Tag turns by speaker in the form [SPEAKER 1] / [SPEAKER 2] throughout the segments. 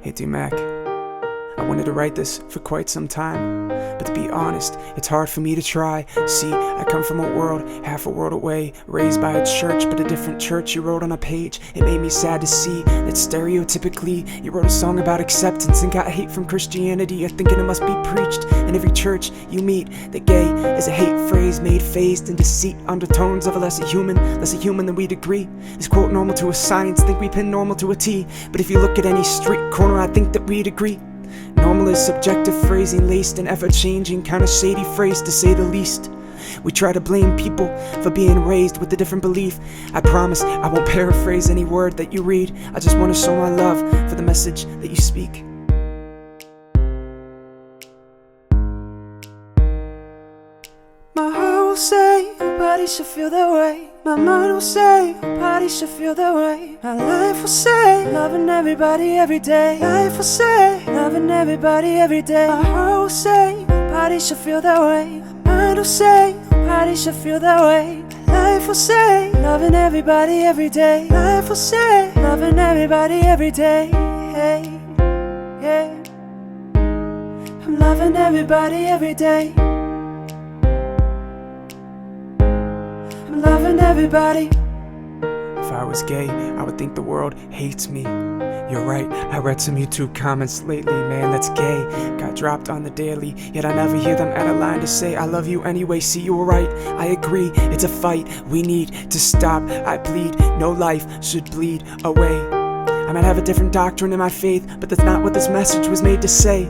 [SPEAKER 1] Hey D-Mac, I wanted to write this for quite some time, but to be honest, it's hard for me to try. See, I come from a world, half a world away, raised by a church, but a different church you wrote on a page. It made me sad to see that stereotypically you wrote a song about acceptance and got hate from Christianity. You're thinking it must be preached in every church you meet, that gay is a hate phrase made phased in deceit, undertones of a lesser human than we'd agree. Is quote normal to a science, think we pin normal to a T, but if you look at any street corner I think that we'd agree. Normal is subjective phrasing laced in ever-changing, kinda shady phrase to say the least. We try to blame people for being raised with a different belief. I promise I won't paraphrase any word that you read. I just want to show my love for the message that you speak. My heart will say nobody should feel that way. My mind will say nobody should feel that way. My life will say loving everybody every day. Life will say loving everybody every day. My heart will say nobody should feel that way. My mind will say nobody should feel that way. Life will say loving everybody every day. Life will say loving everybody every day. Hey, yeah. I'm loving everybody every day. I'm loving everybody. If I was gay, I would think the world hates me. You're right, I read some YouTube comments lately, man, that's gay. Got dropped on the daily, yet I never hear them add a line to say I love you anyway. See, you were right, I agree, it's a fight we need to stop. I plead, no life should bleed away. I might have a different doctrine in my faith, but that's not what this message was made to say.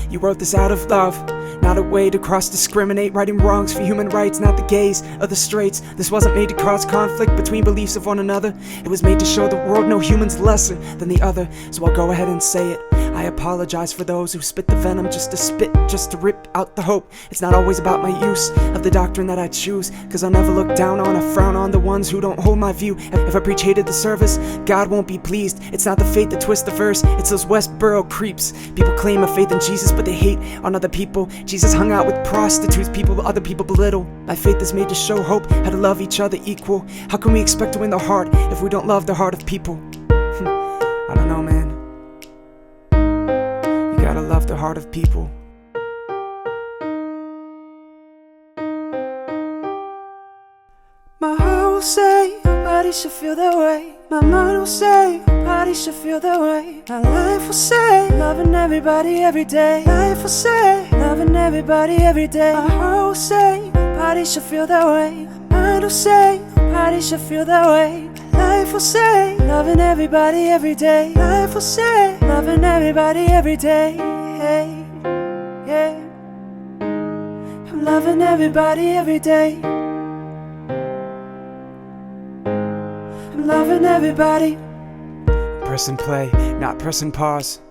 [SPEAKER 1] You wrote this out of love, not a way to cross-discriminate, righting wrongs for human rights, not the gays or the straights. This wasn't made to cause conflict between beliefs of one another. It was made to show the world no human's lesser than the other. So I'll go ahead and say it. I apologize for those who spit the venom just to spit, just to rip out the hope. It's not always about my use of the doctrine that I choose, cause I'll never look down on or frown on the ones who don't hold my view. If I preach hate at the service, God won't be pleased. It's not the faith that twists the verse, it's those Westboro creeps. People claim a faith in Jesus, but they hate on other people. Jesus hung out with prostitutes, people other people belittle. My faith is made to show hope, how to love each other equal. How can we expect to win the heart if we don't love the heart of people? I don't know, man. You gotta love the heart of people. My heart will say nobody should feel that way. My mind will say nobody should feel that way. My life will say loving everybody every day. Life will say loving everybody every day. My heart will say nobody should feel that way. My mind will say nobody should feel that way. Life will say loving everybody every day. Life will say loving everybody every day. Hey, yeah. I'm loving everybody every day. I'm loving everybody. Press and play, not press and pause.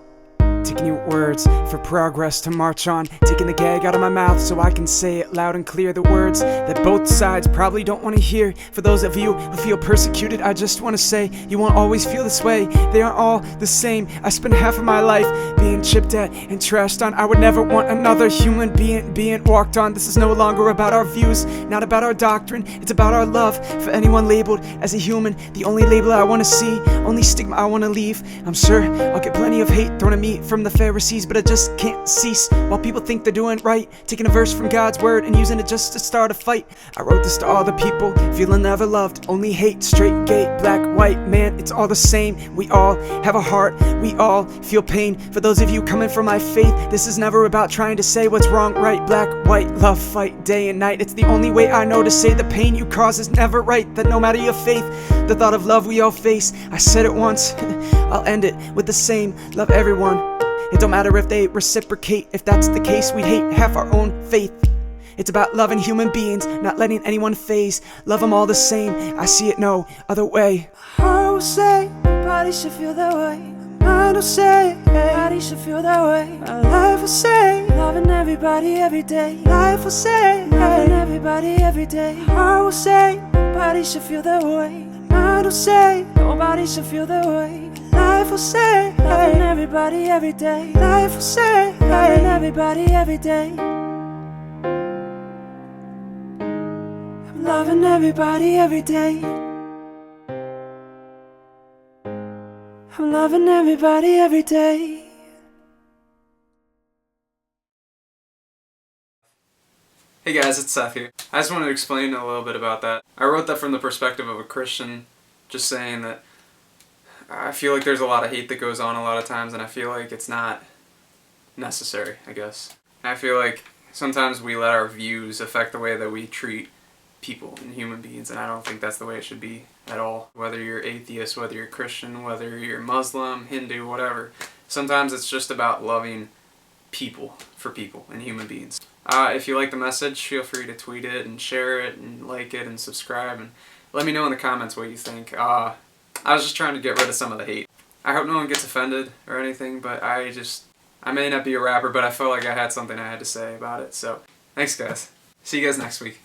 [SPEAKER 1] Taking your words for progress to march on. Taking the gag out of my mouth so I can say it loud and clear. The words that both sides probably don't want to hear. For those of you who feel persecuted, I just want to say you won't always feel this way. They aren't all the same. I spent half of my life being chipped at and trashed on. I would never want another human being walked on. This is no longer about our views, not about our doctrine. It's about our love for anyone labeled as a human. The only label I want to see, only stigma I want to leave. I'm sure I'll get plenty of hate thrown at me from the Pharisees, but I just can't cease. While people think they're doing right, taking a verse from God's word and using it just to start a fight. I wrote this to all the people feeling never loved, only hate, straight, gay, black, white. Man, it's all the same. We all have a heart, we all feel pain. For those of you coming from my faith, this is never about trying to say what's wrong, right, black, white, love, fight, day and night. It's the only way I know to say the pain you cause is never right. That no matter your faith, the thought of love we all face. I said it once, I'll end it with the same. Love everyone. It don't matter if they reciprocate. If that's the case, we'd hate half our own faith. It's about loving human beings, not letting anyone phase. Love them all the same, I see it no other way. My heart will say nobody should feel that way. My mind will say nobody should feel that way. My life will say loving everybody every day. Life will say loving everybody every day. My heart will say nobody should feel that way. My mind will say nobody should feel that way. Life will say loving everybody every day. Life will say loving everybody every day. I'm loving everybody every day. I'm loving everybody every day.
[SPEAKER 2] Hey guys, it's Seth here. I just wanted to explain a little bit about that. I wrote that from the perspective of a Christian, just saying that I feel like there's a lot of hate that goes on a lot of times, and I feel like it's not necessary, I guess. And I feel like sometimes we let our views affect the way that we treat people and human beings, and I don't think that's the way it should be at all. Whether you're atheist, whether you're Christian, whether you're Muslim, Hindu, whatever. Sometimes it's just about loving people for people and human beings. If you like the message, feel free to tweet it and share it and like it and subscribe, and let me know in the comments what you think. I was just trying to get rid of some of the hate. I hope no one gets offended or anything, but I may not be a rapper, but I felt like I had something I had to say about it. So, thanks guys. See you guys next week.